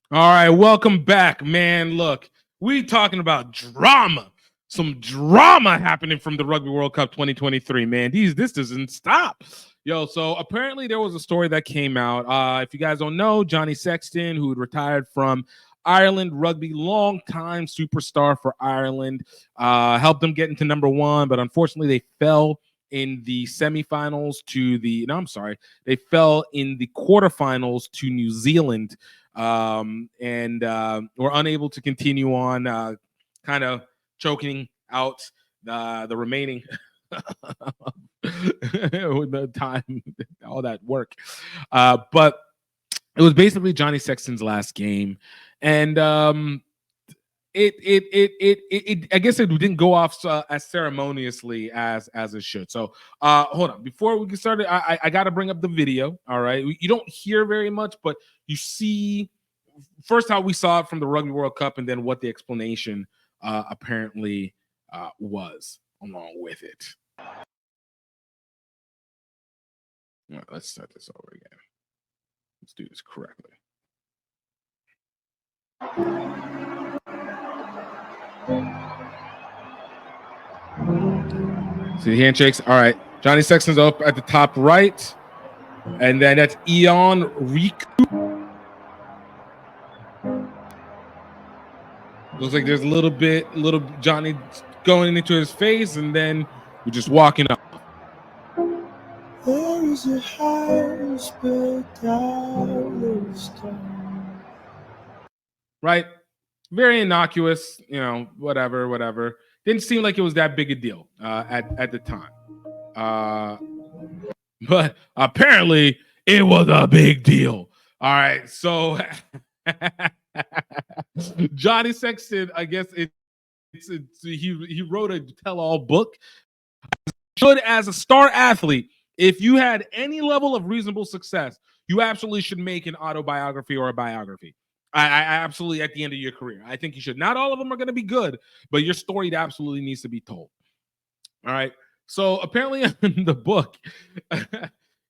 All right, welcome back, man. Look, we talking about drama. Some drama happening from the Rugby World Cup 2023, man. This doesn't stop. Yo, so apparently there was a story that came out. If you guys don't know, Johnny Sexton, who had retired from Ireland rugby, long-time superstar for Ireland, helped them get into number one, but unfortunately they fell in the semifinals to the. No, I'm sorry, they fell in the quarterfinals to New Zealand, and were unable to continue on, kind of choking out the remaining the time, all that work. But it was basically Johnny Sexton's last game, and I guess it didn't go off as ceremoniously as it should. So hold on, before we get started, I got to bring up the video. All right, you don't hear very much, but you see first how we saw it from the Rugby World Cup, and then what the explanation apparently was along with it. All right, let's start this over again. Let's do this correctly. See the handshakes? All right. Johnny Sexton's up at the top right. And then that's Ioane Riku. Looks like there's a little Johnny going into his face, and then we're just walking up. There is a house built out of stone. Right? Very innocuous, whatever. Didn't seem like it was that big a deal at the time. But apparently it was a big deal. All right, so Johnny Sexton, I guess he wrote a tell-all book. Should, as a star athlete, if you had any level of reasonable success, you absolutely should make an autobiography or a biography. I absolutely, at the end of your career, I think you should. Not all of them are going to be good, but your story absolutely needs to be told. All right. So apparently in the book,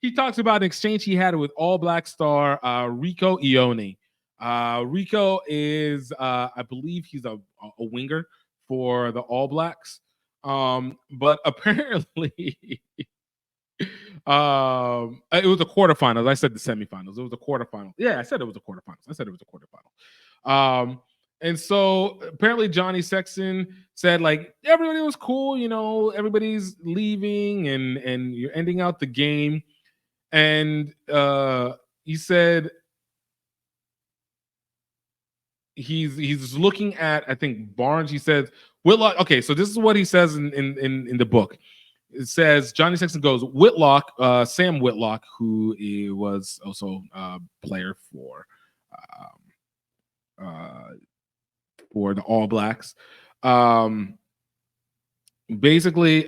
he talks about an exchange he had with All Black star Rico Iona. Rico is, I believe he's a winger for the All Blacks. But apparently it was a quarterfinals. I said the semifinals. It was a quarterfinal. Yeah, I said it was a quarterfinals. And so apparently Johnny Sexton said, like, everybody was cool, everybody's leaving and you're ending out the game. And he said he's looking at, I think, Barnes. He says, Whitlock. Okay, so this is what he says in the book. It says Johnny Sexton goes, Whitlock, Sam Whitlock, who was also a player for the All Blacks. Basically,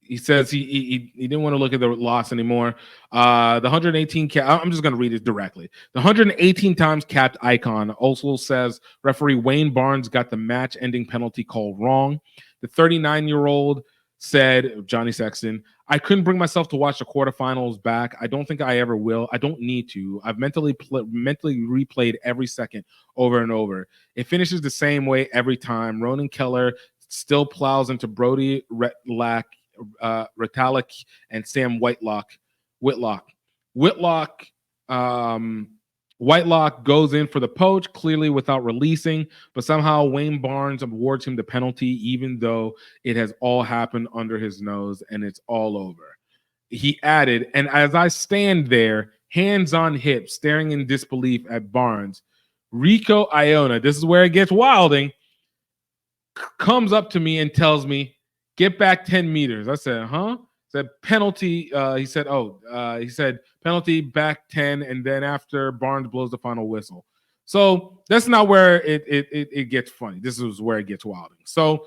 he says he didn't want to look at the loss anymore. The 118 I'm just going to read it directly. The 118 times capped icon also says referee Wayne Barnes got the match-ending penalty called wrong. The 39-year-old said, Johnny Sexton, I couldn't bring myself to watch the quarterfinals back. I don't think I ever will. I don't need to. I've mentally replayed every second over and over. It finishes the same way every time. Ronan Keller still plows into Brody Retallick and Sam Whitlock. Whitlock goes in for the poach, clearly without releasing, but somehow Wayne Barnes awards him the penalty, even though it has all happened under his nose and it's all over. He added, and as I stand there, hands on hips, staring in disbelief at Barnes, Rico Iona, this is where it gets wilding, comes up to me and tells me, get back 10 meters. I said, huh? Said penalty. He said penalty back 10, and then after Barnes blows the final whistle. So that's not where it gets funny. This is where it gets wilding. So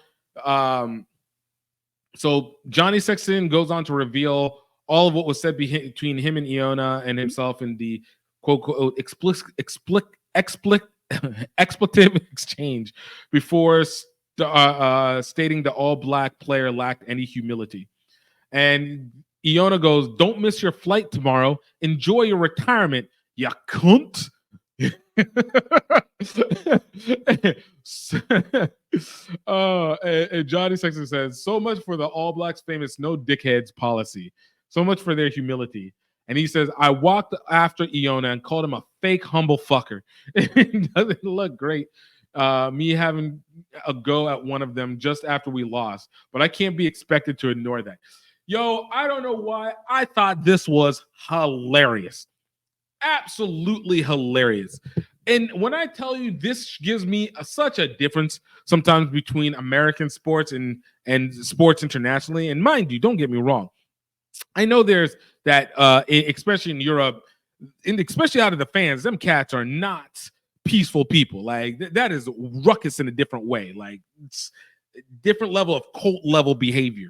Johnny Sexton goes on to reveal all of what was said between him and Iona and himself in the quote expletive exchange before stating the All Black player lacked any humility. And Iona goes, don't miss your flight tomorrow. Enjoy your retirement, ya cunt. And Johnny Sexton says, so much for the All Blacks famous no dickheads policy. So much for their humility. And he says, I walked after Iona and called him a fake humble fucker. It doesn't look great. Me having a go at one of them just after we lost, but I can't be expected to ignore that. Yo, I don't know why. I thought this was hilarious. Absolutely hilarious. And when I tell you this gives me such a difference sometimes between American sports and sports internationally. And mind you, don't get me wrong. I know there's that, especially in Europe, and especially out of the fans, them cats are not peaceful people. Like that is ruckus in a different way. Like it's a different level of cult level behavior.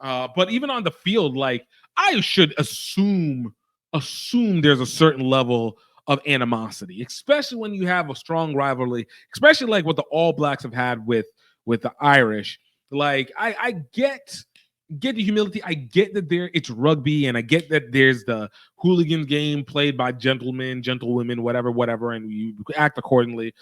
But even on the field, like I should assume there's a certain level of animosity, especially when you have a strong rivalry, especially like what the All Blacks have had with the Irish. Like I get the humility. I get that it's rugby, and I get that there's the hooligan game played by gentlemen, gentlewomen, whatever, and you act accordingly.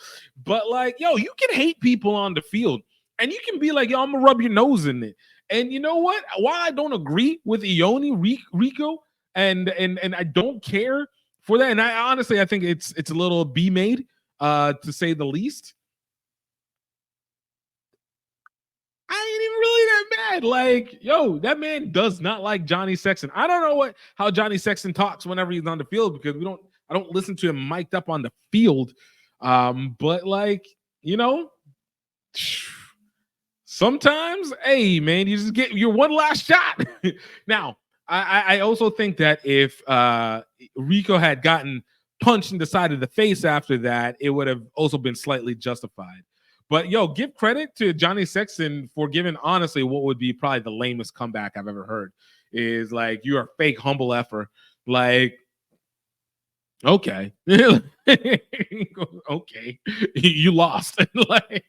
But like, yo, you can hate people on the field, and you can be like, yo, I'm gonna rub your nose in it. And you know what? Why I don't agree with Ione, Rico, and I don't care for that. And I honestly, I think it's a little B made, to say the least. I ain't even really that mad. Like, yo, that man does not like Johnny Sexton. I don't know how Johnny Sexton talks whenever he's on the field, because I don't listen to him mic'd up on the field. But like, you know, sometimes, hey man, you just get your one last shot. Now, I also think that if Rico had gotten punched in the side of the face after that, it would have also been slightly justified. But yo, give credit to Johnny Sexton for giving honestly what would be probably the lamest comeback I've ever heard. Is like, you're a fake humble effer. Like, okay. Okay. You lost. Like,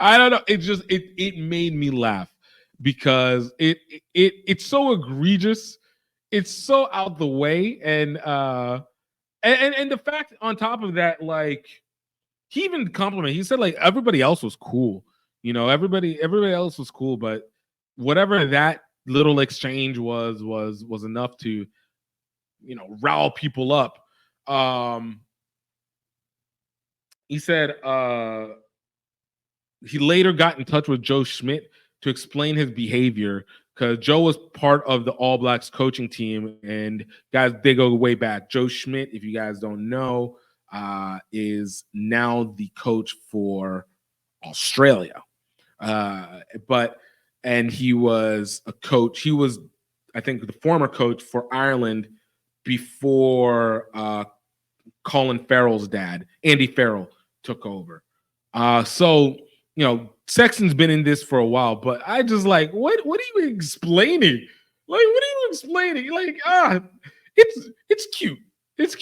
I don't know. It made me laugh because it's so egregious. It's so out the way. And the fact on top of that, like, he even complimented. He said like everybody else was cool. You know, everybody else was cool, but whatever that little exchange was enough to, you know, rile people up. He said he later got in touch with Joe Schmidt to explain his behavior, because Joe was part of the All Blacks coaching team, and guys, they go way back. Joe Schmidt, if you guys don't know, is now the coach for Australia. And he was a coach. He was, I think, the former coach for Ireland before Colin Farrell's dad, Andy Farrell, took over. So, you know, Sexton's been in this for a while, but I just like, what are you explaining? Like, what are you explaining? Like, it's cute. It's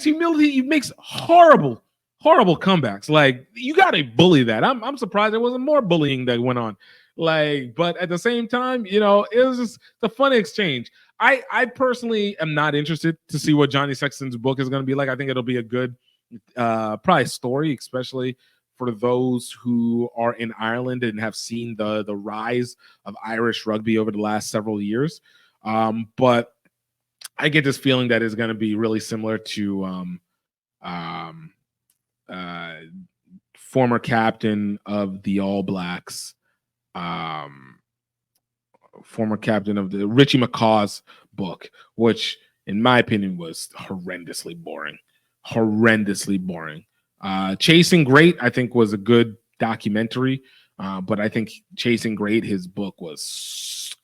humility. It makes horrible comebacks. Like, you gotta bully that. I'm surprised there wasn't more bullying that went on. Like, but at the same time, you know, it was just a funny exchange. I personally am not interested to see what Johnny Sexton's book is going to be like. I think it'll be a good probably story, especially for those who are in Ireland and have seen the rise of Irish rugby over the last several years. But I get this feeling that it's going to be really similar to former captain of the All Blacks, former captain of the Richie McCaw's book, which in my opinion was horrendously boring. Chasing Great, I think, was a good documentary, but I think Chasing Great, his book was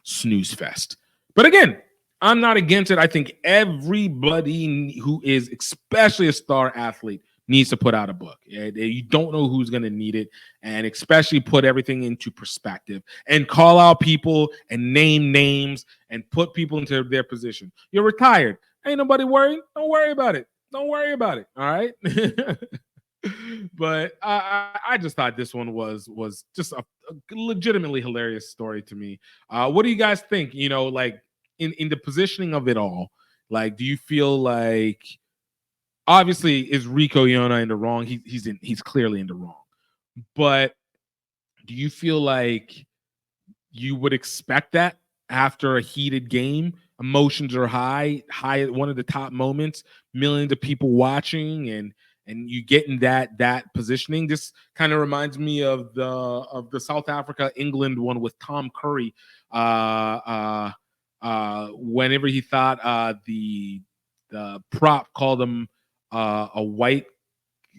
snooze fest. But again, I'm not against it. I think everybody who is especially a star athlete needs to put out a book. You don't know who's going to need it, and especially put everything into perspective and call out people and name names and put people into their position. You're retired. Ain't nobody worried. Don't worry about it. Don't worry about it. All right. But I just thought this one was just a legitimately hilarious story to me. What do you guys think? You know, like in the positioning of it all, Like, do you feel like, obviously, is Rico Iona in the wrong? He's clearly in the wrong. But do you feel like you would expect that after a heated game? Emotions are high at one of the top moments, millions of people watching, and you getting that positioning. This kind of reminds me of the South Africa England one with Tom Curry. Whenever he thought the prop called him a white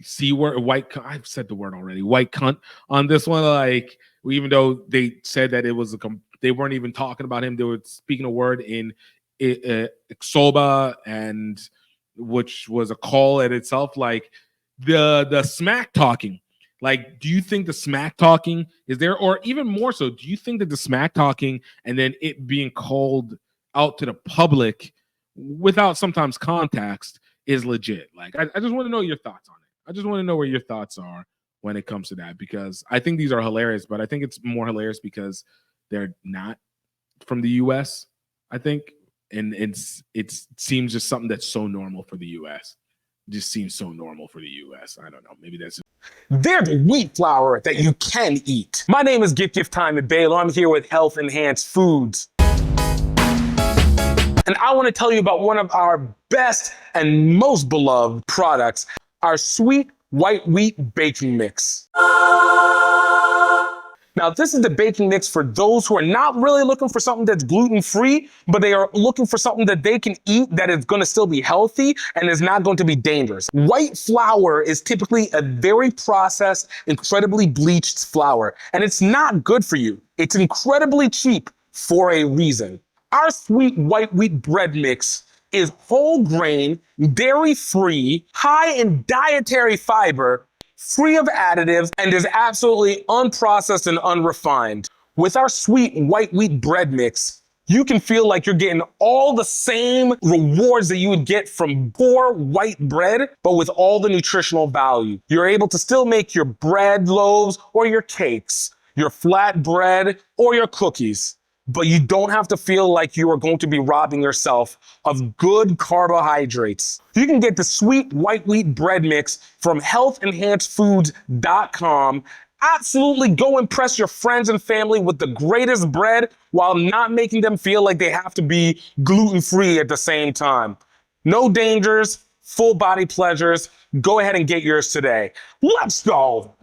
C word, I've said the word already, white cunt on this one. Like, even though they said that it was they weren't even talking about him, they were speaking a word in Xhoba, and which was a call at itself. Like, the smack talking. Like, do you think the smack talking is there, or even more so, do you think that the smack talking and then it being called out to the public without sometimes context is legit? Like, I just want to know your thoughts on it. I just want to know where your thoughts are when it comes to that, because I think these are hilarious, but I think it's more hilarious because they're not from the US, I think. And it seems just something that's so normal for the US. It just seems so normal for the US. I don't know. Maybe that's They're the wheat flour that you can eat. My name is GiftTime in Baylor. I'm here with Health Enhanced Foods. And I want to tell you about one of our best and most beloved products, our sweet white wheat baking mix. Now, this is the baking mix for those who are not really looking for something that's gluten-free, but they are looking for something that they can eat that is going to still be healthy and is not going to be dangerous. White flour is typically a very processed, incredibly bleached flour, and it's not good for you. It's incredibly cheap for a reason. Our sweet white wheat bread mix is whole grain, dairy-free, high in dietary fiber, free of additives, and is absolutely unprocessed and unrefined. With our sweet white wheat bread mix, you can feel like you're getting all the same rewards that you would get from poor white bread, but with all the nutritional value. You're able to still make your bread loaves or your cakes, your flat bread or your cookies, but you don't have to feel like you are going to be robbing yourself of good carbohydrates. You can get the sweet white wheat bread mix from healthenhancedfoods.com. Absolutely go impress your friends and family with the greatest bread while not making them feel like they have to be gluten-free at the same time. No dangers, full body pleasures. Go ahead and get yours today. Let's go.